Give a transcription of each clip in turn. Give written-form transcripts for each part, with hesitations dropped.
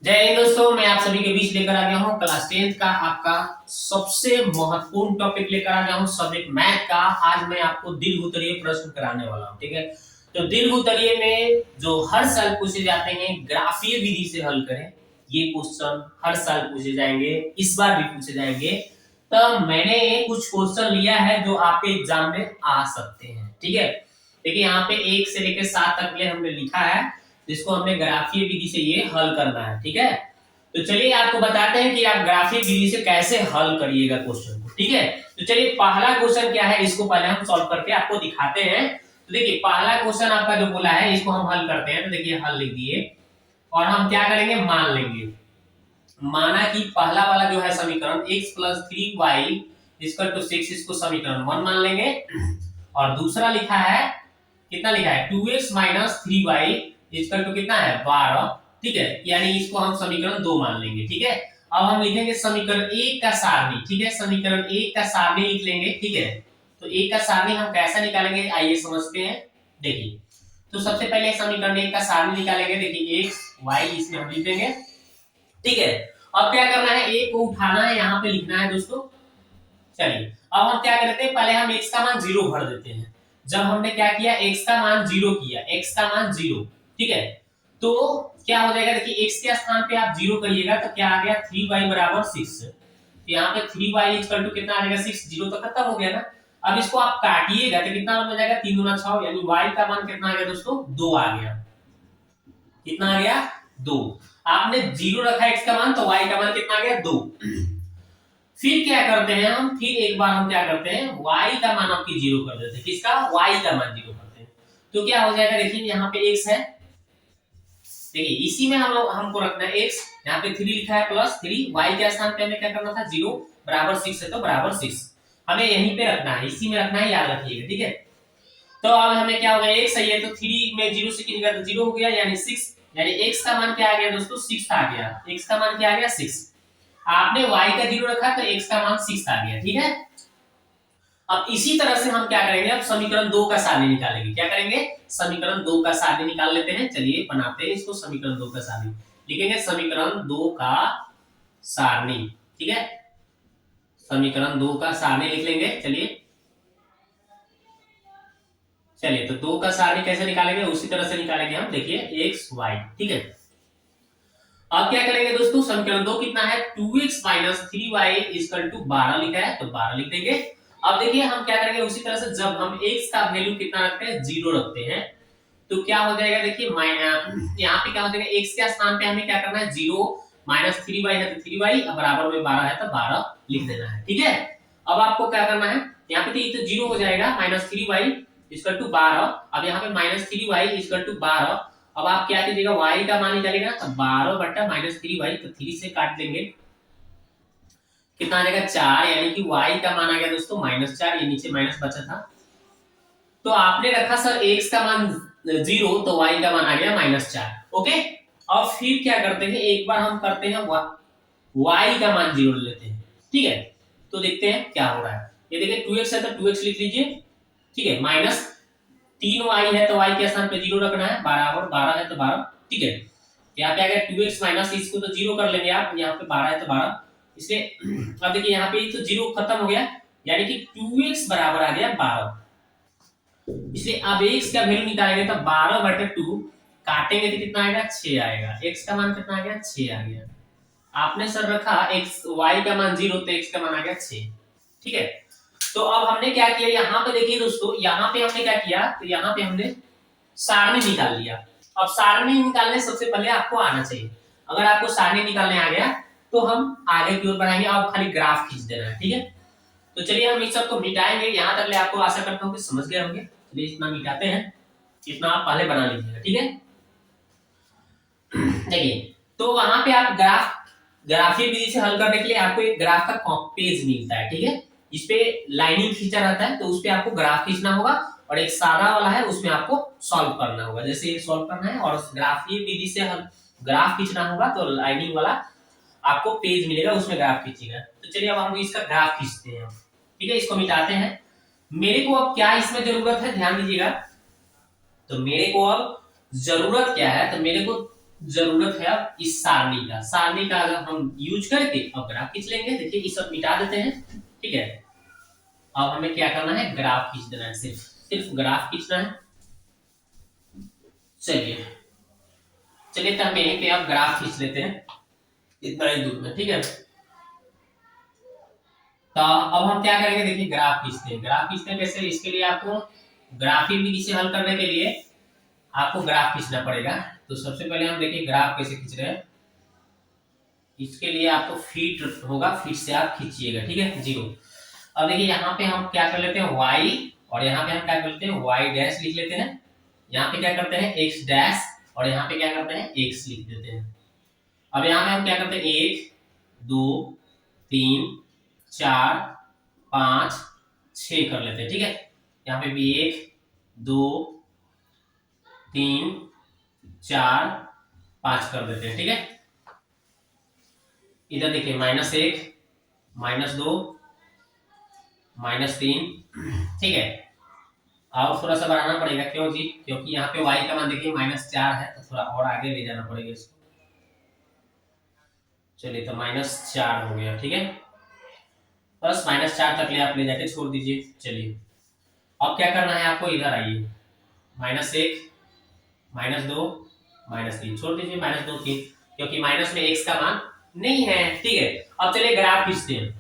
जय हिंद दोस्तों, मैं आप सभी के बीच लेकर आ गया हूँ क्लास 10th का आपका सबसे महत्वपूर्ण टॉपिक लेकर आ गया हूँ, सब्जेक्ट मैथ का। आज मैं आपको दीर्घ-उत्तरीय प्रश्न कराने वाला हूँ, ठीक है। तो दीर्घ-उत्तरीय में जो हर साल पूछे जाते हैं, ग्राफीय विधि से हल करें, ये क्वेश्चन हर साल पूछे जाएंगे, इस बार भी पूछे जाएंगे। तो मैंने कुछ क्वेश्चन लिया है जो आपके एग्जाम में आ सकते हैं, ठीक है। देखिए यहाँ पे 1 से लेकर 7 तक के लिए हमने लिखा है, जिसको हमने ग्राफीय विधि से ये हल करना है, ठीक है। तो चलिए आपको बताते हैं कि आप ग्राफीय विधि से कैसे हल करिएगा क्वेश्चन को, ठीक है। तो चलिए पहला क्वेश्चन क्या है, इसको पहले हम सॉल्व करके आपको दिखाते हैं। तो देखिए पहला क्वेश्चन आपका जो बोला है, इसको हम हल करते हैं। तो देखिए हल लिख दिए और हम क्या करेंगे, मान लेंगे। माना कि पहला वाला जो है समीकरण x + 3y = 6, इसको समीकरण 1 मान लेंगे। और दूसरा लिखा है, कितना लिखा है, 2x - 3y = कितना है, 12, ठीक है। यानी इसको हम समीकरण 2 मान लेंगे, ठीक है। अब हम लिखेंगे समीकरण 1 का सारणी, ठीक है। समीकरण 1 का सारणी लिख लेंगे, ठीक है। तो 1 का सारणी हम कैसे निकालेंगे, आइए समझते हैं। देखिए तो सबसे पहले समीकरण 1 का सारणी निकालेंगे। देखिए x y इसमें हम लिख देंगे, ठीक है। अब क्या करना है, a को उठाना है, यहाँ पे लिखना है दोस्तों। चलिए अब हम क्या करते हैं, पहले हम x का मान 0 भर देते हैं। जब हमने क्या किया, x का मान 0 किया, x का मान 0, ठीक है। तो क्या हो जाएगा, देखिए x के स्थान पे आप 0 करिएगा तो क्या आ गया, 3y = 6। तो यहाँ पे 3y = कितना आ जाएगा, 6, 0 तो खत्म हो गया ना। अब इसको आप काटिएगा तो कितना बन जाएगा, 3 दूना 6, यानी y का मान कितना आ गया दोस्तों, 2 आ गया। कितना आ गया, 2। आपने 0 रखा x का मान, तो y का मान कितना आ गया, 2। फिर क्या करते हैं हम, फिर एक बार हम क्या करते हैं, y का मान आपकी 0 कर देते हैं। किसका, y का मान 0 करते हैं। तो क्या हो जाएगा, देखिए यहाँ पे x है, देखिए इसी में हमको रखना है x, यहाँ पे 3 लिखा है +3, y के स्थान पे हमें क्या करना था, 0 = 6 है तो =6 हमें यहीं पे रखना है, इसी में रखना है, याद रखिएगा, ठीक है। तो अब हमें क्या होगा, x सही है तो 3 में 0 से कितने का 0 हो गया, यानी 6, यानी x का मान क्या आ गया दोस्तों, 6 आ गया। x का मान क्या आ गया, 6। आपने y का 0 रखा तो x का मान 6 आ गया, ठीक है। अब इसी तरह से हम क्या करेंगे, अब समीकरण 2 का सारणी निकालेंगे। क्या करेंगे, समीकरण 2 का सारणी निकाल लेते हैं। चलिए बनाते हैं इसको, समीकरण 2 का सारणी लिखेंगे, समीकरण 2 का सारणी, ठीक है। समीकरण 2 का सारणी लिख लेंगे। चलिए तो 2 का सारणी कैसे निकालेंगे, उसी तरह से निकालेंगे हम। देखिए x y, ठीक है। अब क्या करेंगे दोस्तों, समीकरण 2 कितना है, 2x - 3y = 12 लिखा है तो 12 लिख देंगे। अब देखिए हम क्या करेंगे, उसी तरह से जब हम x का वैल्यू कितना रखते हैं, 0 रखते हैं, तो क्या हो जाएगा, देखिए यहाँ पे क्या हो जाएगा, x के स्थान पे हमें क्या करना है, 0 - 3y है तो 3y, बराबर में 12 है तो 12 लिख देना है, ठीक है। अब आपको क्या करना है, यहाँ पे तो 0 हो जाएगा, -3y = 12। अब यहाँ पे -3y = 12। अब आप क्या कीजिएगा, y का मान निकालिएगा तो 12 बटा -3y, तो 3 से काट देंगे, कितना आ जाएगा, 4, यानी कि y का मान आ गया दोस्तों -4, ये नीचे माइनस बचा था। तो आपने रखा सर x का मान 0, तो y का मान आ गया -4, ओके। और फिर क्या करते हैं, एक बार हम करते हैं y का मान 0 लेते हैं, ठीक है। तो देखते हैं क्या हो रहा है। ये देखिए 2x है तो 2x लिख लीजिए, ठीक है। -3y है तो y के स्थान पे 0 रखना है, बराबर 12 है तो 12, ठीक है। यहाँ पे आ गया 2x माइनस, इसको तो 0 कर लेंगे आप, यहाँ पे 12 है तो 12, इसलिए अब देखिए यहाँ पे तो 0 खत्म हो गया, यानी कि 2x बराबर आ गया 12। इसलिए अब x का वैल्यू निकालेंगे तो 12/2 काटेंगे तो कितना आएगा, 6 आएगा। x का मान कितना आ गया, 6 आ गया। आपने सर रखा x y का मान 0, तो x का मान आ गया 6, ठीक है। तो अब हमने क्या किया, यहाँ पे देखिए दोस्तों, यहाँ पे हमने क्या किया, तो यहाँ पे हमने सारणी निकाल लिया। अब सारणी निकालने सबसे पहले आपको आना चाहिए। अगर आपको सारणी निकालने आ गया तो हम आगे की ओर बढ़ाएंगे, आप खाली ग्राफ खींच देना है, ठीक है। तो चलिए हम इस सबको मिटाएंगे। यहाँ तक ले आपको आशा करता हूँ कि समझ गए होंगे। चलिए इतना मिटाते हैं, इतना आप पहले बना लीजिएगा, ठीक है। देखिए तो वहां पे आप ग्राफीय विधि से हल करने के लिए आपको एक ग्राफ का पेज मिलता है, ठीक है। इस पे लाइनिंग खींचा रहता है, तो उस पे आपको ग्राफ खींचना होगा, और एक सादा वाला है उसमें आपको सॉल्व करना होगा। जैसे ये सॉल्व करना है और ग्राफीय विधि से ग्राफ खींचना होगा, तो लाइनिंग वाला आपको पेज मिलेगा, उसमें ग्राफ खींचिएगा। तो चलिए अब हम इसका ग्राफ खींचते हैं, ठीक है। इसको मिटाते हैं। मेरे को अब क्या इसमें जरूरत है, ध्यान दीजिएगा। तो मेरे को अब जरूरत क्या है, तो मेरे को जरूरत है अब इस सारणी का अगर हम यूज करके अब ग्राफ खींच लेंगे। देखिए ये सब मिटा देते हैं, ठीक है। अब हमें क्या करना है, ग्राफ खींच देना है, सिर्फ ग्राफ खींचना है। चलिए चलिए तो हम यहीं पे अब ग्राफ खींच लेते हैं इतना ही दूर में, ठीक है। तो अब हम क्या करेंगे, देखिए ग्राफ खींचते हैं। ग्राफ खींचते हैं कैसे, इसके लिए आपको ग्राफिक विधि से हल करने के लिए आपको ग्राफ खींचना पड़ेगा। तो सबसे पहले हम देखिए ग्राफ कैसे खींच रहे हैं। इसके लिए आपको फीट होगा, फीट से आप खींचिएगा, ठीक है, 0। अब देखिए यहाँ पे हम क्या कर लेते हैं y, और यहाँ पे हम क्या करते हैं y डैश लिख लेते हैं। यहाँ पे क्या करते हैं x डैश, और यहाँ पे क्या करते हैं x लिख देते हैं। अब यहाँ पे हम क्या करते हैं 1 2 3 4 5 6 कर लेते हैं, ठीक है। यहाँ पे भी 1 2 3 4 5 कर देते हैं, ठीक है। इधर देखिए -1 -2 -3, ठीक है। और थोड़ा सा बढ़ाना पड़ेगा, क्यों जी, क्योंकि यहाँ पे y का मान देखिए -4 है, तो थोड़ा और आगे ले जाना पड़ेगा इसको। चलिए तो -4 हो गया, ठीक है। बस -4 तक ले आप ले जाके छोड़ दीजिए। चलिए अब क्या करना है आपको, इधर आइए, -1 -2 -3 छोड़ दीजिए, -2 3, क्योंकि माइनस में x का मान नहीं है, ठीक है। अब चलिए ग्राफ खींचते हैं।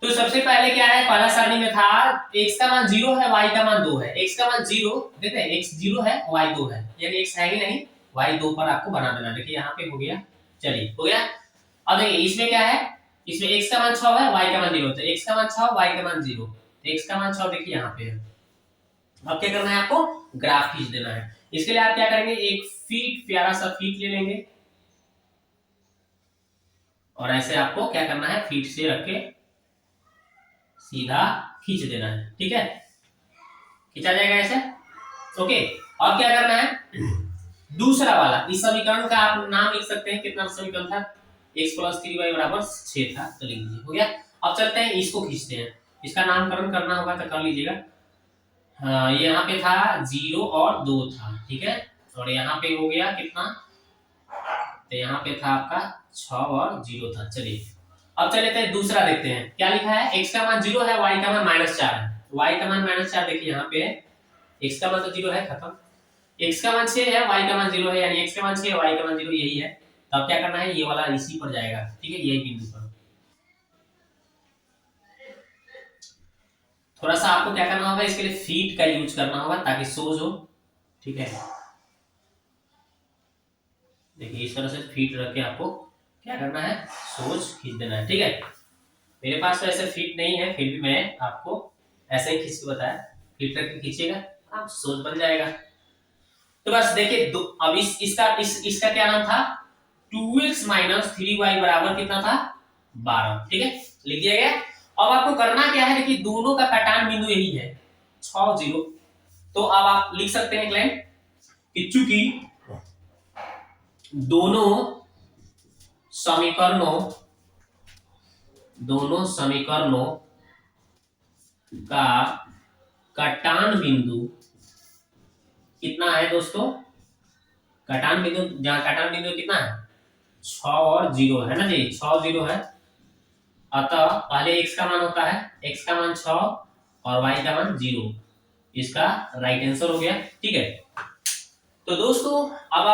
तो सबसे पहले क्या है, पहला सारणी में था x का मान 0 है, y का मान 2 है। x का मान 0, देखते हैं x 0 है, y 2 है, यानी x है ही नहीं, y 2 पर आपको बना देना। देखिए यहाँ पे हो गया, चलिए हो गया। अब देखिए इसमें क्या है, इसमें x का मान 6 है, y का मान 0 है। x का मान 6, y का मान 0, तो x का मान 6 देखिए यहाँ पे है। अब क्या करना है आपको, ग्राफ खींच देना है। इसके लिए आप क्या करेंगे, एक फीट, प्यारा सा फीट ले लेंगे, और ऐसे आपको क्या करना है, फीट से रख के सीधा खींच देना है, ठीक है। खींचा जाएगा ऐसे, ओके। अब क्या करना है, दूसरा वाला, इस समीकरण का आप नाम लिख सकते हैं। कितना समीकरण था, x + 3y = 6 था, तो लिख लीजिए, हो गया। अब चलते हैं इसको खींचते हैं। इसका नामकरण करना होगा तो कर लीजिएगा। हाँ, यहाँ पे था 0 और 2 था, ठीक है। और यहाँ पे हो गया कितना, तो यहाँ पे था आपका 6 और 0 था। चलिए अब चले थे दूसरा देखते हैं, क्या लिखा है, x का मान 0 है, y का मान -4 है। y का मान -4 देखिए यहाँ पे है, x का मान तो 0 है, खत्म। x का मान 6 है, y का मान 0 है, यानी x का मान 6 है, y का मान 0, यही है। तो अब क्या करना है, ये वाला इसी पर जाएगा, ठीक है, यही बिंदु पर। थोड़ा सा आपको क्या करना होगा, इसके लिए फीट का यूज करना होगा ताकि सोच हो, ठीक है। देखिए इस तरह से फीट रख के आपको क्या करना है, सोच खींच देना है, ठीक है। मेरे पास तो ऐसे फीट नहीं है, फिर भी मैं आपको ऐसे ही खींच के बताया। फीट रख के खींचिएगा, आप सोच बन जाएगा। तो बस देखिए अब इसका क्या नाम था, 2x - 3y बराबर कितना था, 12, ठीक है, लिख दिया गया। अब आपको करना क्या है, देखिए दोनों का कटान बिंदु यही है, 6 0। तो अब आप लिख सकते हैं क्लाइंट कि चूंकि दोनों समीकरणों का कटान बिंदु कितना है दोस्तों, कटान बिंदु, जहां कटान बिंदु कितना है, 6 और 0 है ना जी, 6 0 है। अतः पहले x का मान होता है, x का मान 6 और y का मान 0, इसका राइट आंसर हो गया, ठीक है। तो दोस्तों अब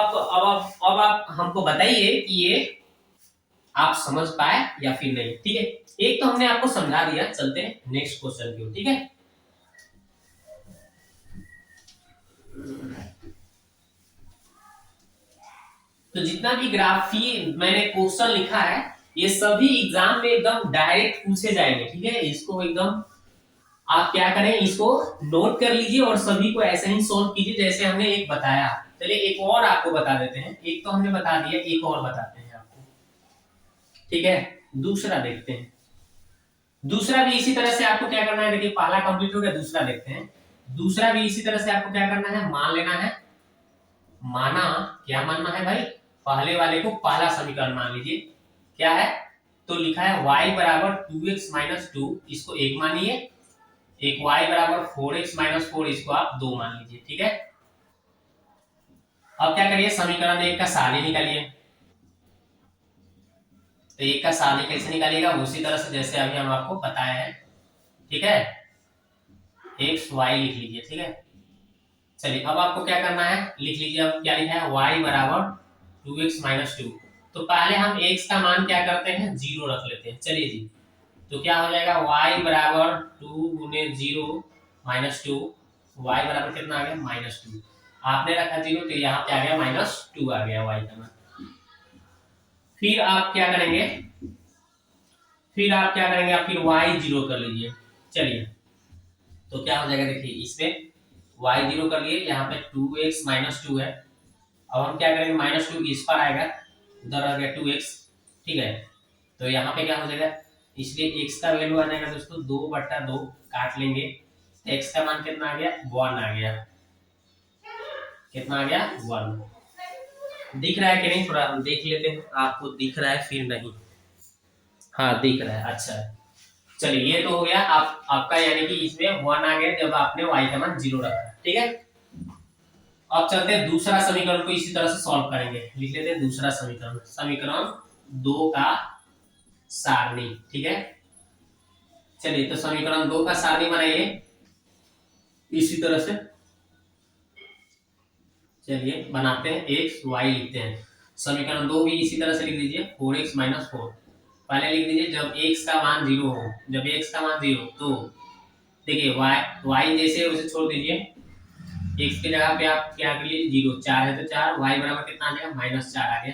आप हमको बताइए कि ये आप समझ पाए या फिर नहीं, ठीक है। एक तो हमने आपको समझा दिया, चलते हैं नेक्स्ट क्वेश्चन की ओर, ठीक है। तो जितना भी ग्राफी मैंने क्वेश्चन लिखा है, ये सभी एग्जाम में एकदम डायरेक्ट पूछे जाएंगे, ठीक है। इसको एकदम आप क्या करें, इसको नोट कर लीजिए और सभी को ऐसे ही सोल्व कीजिए जैसे हमने एक बताया। चलिए एक और आपको बता देते हैं, एक तो हमने बता दिया, एक और बताते हैं आपको, ठीक है। दूसरा देखते हैं, दूसरा भी इसी तरह से आपको क्या करना है, देखिए पहला कंप्लीट हो गया, दूसरा देखते हैं। दूसरा भी इसी तरह से आपको क्या करना है, मान लेना है, माना, क्या मानना है भाई, पहले वाले को पहला समीकरण मान लीजिए, क्या है, तो लिखा है y = 2x - 2, इसको 1 मानिए। एक y = 4x - 4, इसको आप 2 मान लीजिए, ठीक है। अब क्या करिए, समीकरण एक का सारणी निकालिए। तो एक का सारणी कैसे निकालिएगा, उसी तरह से जैसे अभी हम आपको बताए हैं, ठीक है। एक्स वाई लिख लीजिए, ठीक है। चलिए अब आपको क्या करना है, लिख लीजिए। अब क्या लिखा है, y बराबर 2x माइनस 2। तो पहले हम x का मान क्या करते हैं, जीरो रख लेते हैं। चलिए जी, तो क्या हो जाएगा, y बराबर 2 गुने 0 माइनस 2। y बराबर कितना आ गया, माइनस 2। आपने रखा 0 तो यहाँ पे आ गया माइनस 2 आ गया y का मान। फिर आप क्या करेंगे, आप फिर y जीरो कर लीजिए। चलिए, तो क्या हो जाएगा, देखिए इसमें y जीरो कर लिए, यहाँ पे 2x माइनस 2 है। अब हम क्या करेंगे, माइनस 2 इस पर आएगा, उधर आ गया 2x, ठीक है। तो यहाँ पे क्या हो जाएगा, इसलिए x का वैल्यू आ जाएगा दोस्तों 2/2, काट लेंगे। x का मान कितना आ गया, 1 आ गया। कितना आ गया, 1। दिख रहा है कि नहीं, थोड़ा हम देख लेते हैं, आपको दिख रहा है फिर नहीं, हाँ दिख रहा है, अच्छा है। चलिए ये तो हो गया आपका, यानी कि इसमें 1 आ गया जब आपने y का मान 0 रखा, ठीक है। अब चलते हैं दूसरा समीकरण को इसी तरह से सॉल्व करेंगे। लिख लेते हैं दूसरा समीकरण, समीकरण 2 का सारणी, ठीक है। चलिए, तो समीकरण 2 का सारणी बनाइए इसी तरह से। चलिए बनाते हैं, एक्स वाई लिखते हैं। समीकरण 2 भी इसी तरह से लिख दीजिए, 4x माइनस 4। पहले लिख दीजिए जब x का मान 0 हो, जब x का मान 0 तो देखिए y जैसे है उसे छोड़ दीजिए। x की जगह पे आप क्या कर लिए, 0, 4 है तो 4, y बराबर कितना आ गया, -4 आ गया।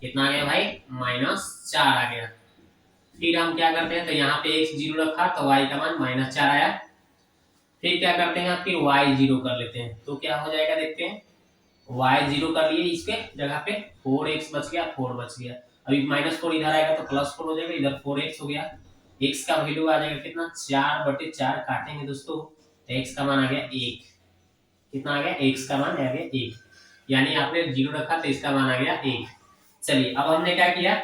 कितना आ गया भाई, -4 आ गया। फिर हम क्या करते हैं, तो यहाँ पे x 0 रखा तो y का मान -4 आया। फिर क्या करते हैं, फिर y 0 कर लेते हैं, तो क्या हो जाएगा देखते हैं। y 0 कर लिए, इसके जगह पे 4x बच गया, 4 बच गया। अभी -4 इधर आएगा तो +4 हो जाएगा, इधर 4x हो गया। x का वैल्यू आ जाएगा कितना, 4/4, काटेंगे दोस्तों तो x का मान आ गया 1। कितना आ गया, x का मान आ गया 1, यानी आपने 0 रखा तो इसका मान आ गया 1। चलिए अब हमने क्या किया,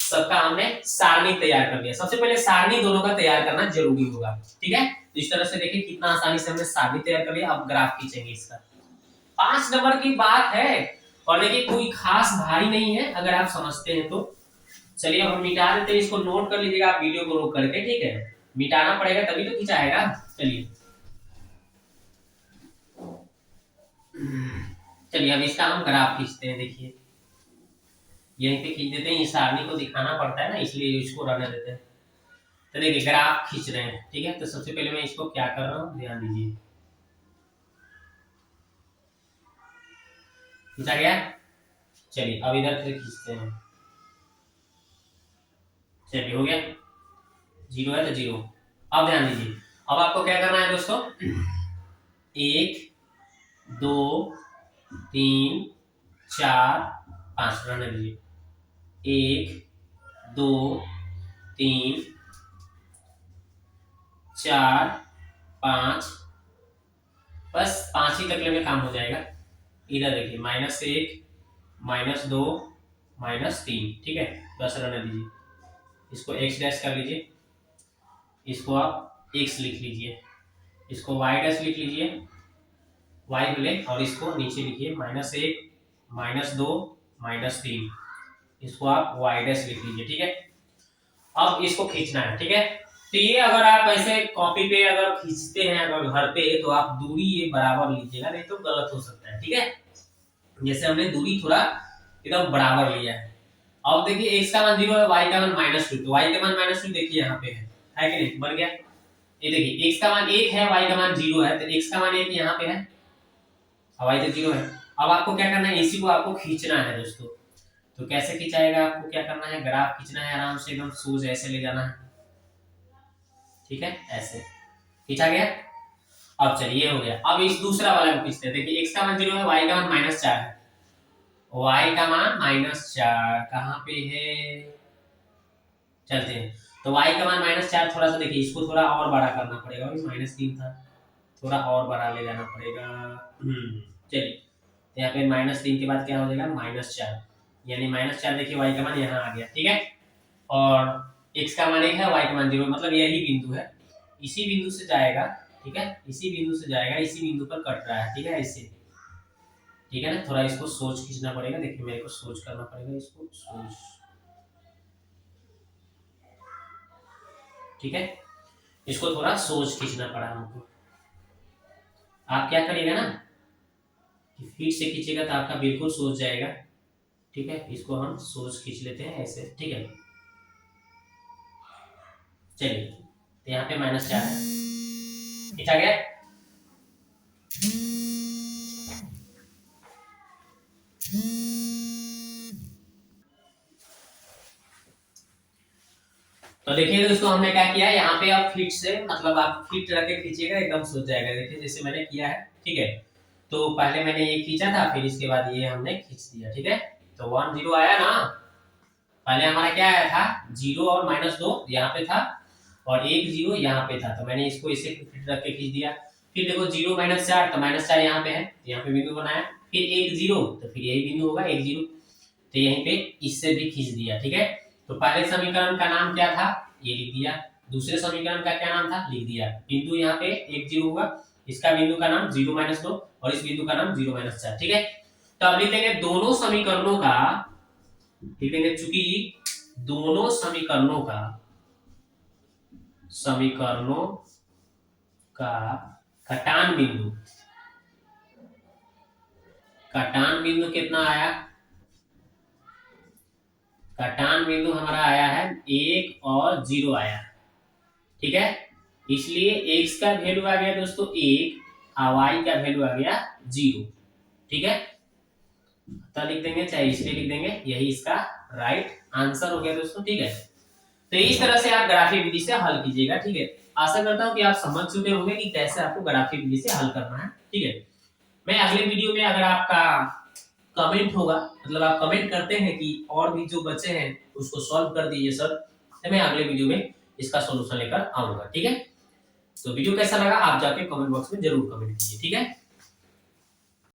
सबका हमने सारणी तैयार कर दिया। सबसे पहले सारणी दोनों का तैयार करना जरूरी होगा, ठीक है। तो इस तरह से देखिए कितना आसानी से हमने सारणी तैयार कर लिया। अब ग्राफ खींचेंगे इसका, 5 नंबर की बात है और देखिए कोई खास भारी नहीं है अगर आप समझते हैं तो। चलिए अब हम मिटा देते हैं इसको, नोट कर लीजिएगा आप वीडियो को रोक करके, ठीक है। मिटाना पड़ेगा तभी तो खिंचाएगा। चलिए चलिए अब इसका हम ग्राफ खींचते हैं। देखिए यहीं पे खींच देते हैं, इस सारणी को दिखाना पड़ता है ना, इसलिए इसको रहने देते हैं। तो देखिए ग्राफ खींच रहे हैं, ठीक है। तो सबसे पहले मैं इसको क्या कर रहा हूँ, ध्यान दीजिए। खींचा गया। चलिए अब इधर से खींचते हैं। चलिए हो गया, 0 है तो 0। अब ध्यान दीजिए, अब आपको क्या करना है दोस्तों, 1 2 3 4 5 रहने दीजिए। 1 2 3 4 5, बस 5 ही तक में काम हो जाएगा। इधर देखिए -1 -2 -3, ठीक है। बस रहने दीजिए, इसको x डैश कर लीजिए, इसको आप x लिख लीजिए, इसको y डैश लिख लीजिए, y बोले, और इसको नीचे लिखिए -1 -2 -3, इसको आप y डैश लिख लीजिए, ठीक है। अब इसको खींचना है, ठीक है। तो ये अगर आप ऐसे कॉपी पे अगर खींचते हैं अगर घर पे, तो आप दूरी ये बराबर लीजिएगा, नहीं तो गलत हो सकता है, ठीक है। जैसे हमने दूरी थोड़ा एकदम बराबर लिया है। अब देखिए x का मान 0 है, y का मान -2, तो y का मान -2 देखिए यहाँ पे है कि नहीं, बन गया। ये देखिए x का मान 1 है, y का मान 0 है, तो x का मान 1 यहाँ पे है और y तो 0 है। अब आपको क्या करना है, इसी को आपको खींचना है दोस्तों। तो कैसे खिंचाएगा, आपको क्या करना है, ग्राफ खींचना है आराम से, एकदम सोज ऐसे ले जाना है, ठीक है। ऐसे खींचा गया। अब चलिए हो गया। अब इस दूसरा वाला को खींचते हैं। देखिए x का मान 0 है, y का मान -4 है, y का मान -4 कहाँ पे है, चलते हैं। तो y का मान -4, थोड़ा सा देखिए इसको थोड़ा और बड़ा करना पड़ेगा, -3 था, थोड़ा और बड़ा ले जाना पड़ेगा। चलिए यहाँ पे -3 के बाद क्या हो जाएगा, -4, यानी -4 देखिए y का मान यहाँ आ गया, ठीक है। और x का मान 1 है, y का मान 0, मतलब यही बिंदु है, इसी बिंदु से जाएगा, ठीक है। इसी बिंदु से जाएगा, इसी बिंदु पर कट रहा है, ठीक है, ऐसे, ठीक है ना, थोड़ा इसको सोच खींचना पड़ेगा, देखिए मेरे को सोच करना पड़ेगा इसको सोच, ठीक है, इसको थोड़ा सोच खींचना पड़ा हमको। आप क्या करिएगा ना कि फीट से खींचेगा तो आपका बिल्कुल सोच जाएगा, ठीक है, इसको हम सोच खींच लेते हैं ऐसे, ठीक है। चलिए तो यहाँ पे -4 है, खींचा गया। तो देखिए दोस्तों हमने क्या किया है, यहाँ पे आप फीट से मतलब आप फीट रख के खींचिएगा एकदम सोच जाएगा। देखिए जैसे मैंने किया है, ठीक है, तो पहले मैंने ये खींचा था, फिर इसके बाद ये हमने खींच दिया, ठीक है। तो 1 0 आया ना, पहले हमारा क्या आया था 0 और -2 यहाँ पे था, और 1 0 यहाँ पे था, तो मैंने इसको इसे फीट रख के खींच दिया। फिर देखो 0 -4, तो -4 यहाँ पे है, यहाँ पे बिंदु बनाया, फिर 1 0, तो फिर यही बिंदु होगा 1 0, तो यहीं पे इससे भी खींच दिया, ठीक है। तो पहले समीकरण का नाम क्या था, ये लिख दिया। दूसरे समीकरण का क्या नाम था, लिख दिया। बिंदु यहाँ पे 1 0 होगा, इसका बिंदु का नाम 0 -2 और इस बिंदु का नाम 0 -4, ठीक है। तो अब लिख देंगे दोनों समीकरणों का, लिख देंगे चूंकि दोनों समीकरणों का कटान बिंदु कितना आया, कटान बिंदु हमारा आया है 1 और 0 आया, ठीक है। इसलिए x का वैल्यू आ गया दोस्तों 1 और y का वैल्यू आ गया 0, ठीक है। तो लिख देंगे, चाहे इसलिए लिख देंगे, यही इसका राइट आंसर हो गया दोस्तों, ठीक है। तो इस तरह से आप ग्राफी विधि से हल कीजिएगा, ठीक है। आशा करता हूं कि आप समझ चुके होंगे कि कैसे आपको ग्राफी विधि से हल करना है, ठीक है। मैं अगले वीडियो में अगर आपका कमेंट होगा, मतलब आप कमेंट करते हैं कि और भी जो बच्चे हैं उसको सॉल्व कर दीजिए सर, तो मैं अगले वीडियो में इसका सॉल्यूशन लेकर आऊंगा, ठीक है। तो वीडियो कैसा लगा आप जाके कमेंट बॉक्स में जरूर कमेंट कीजिए, ठीक है।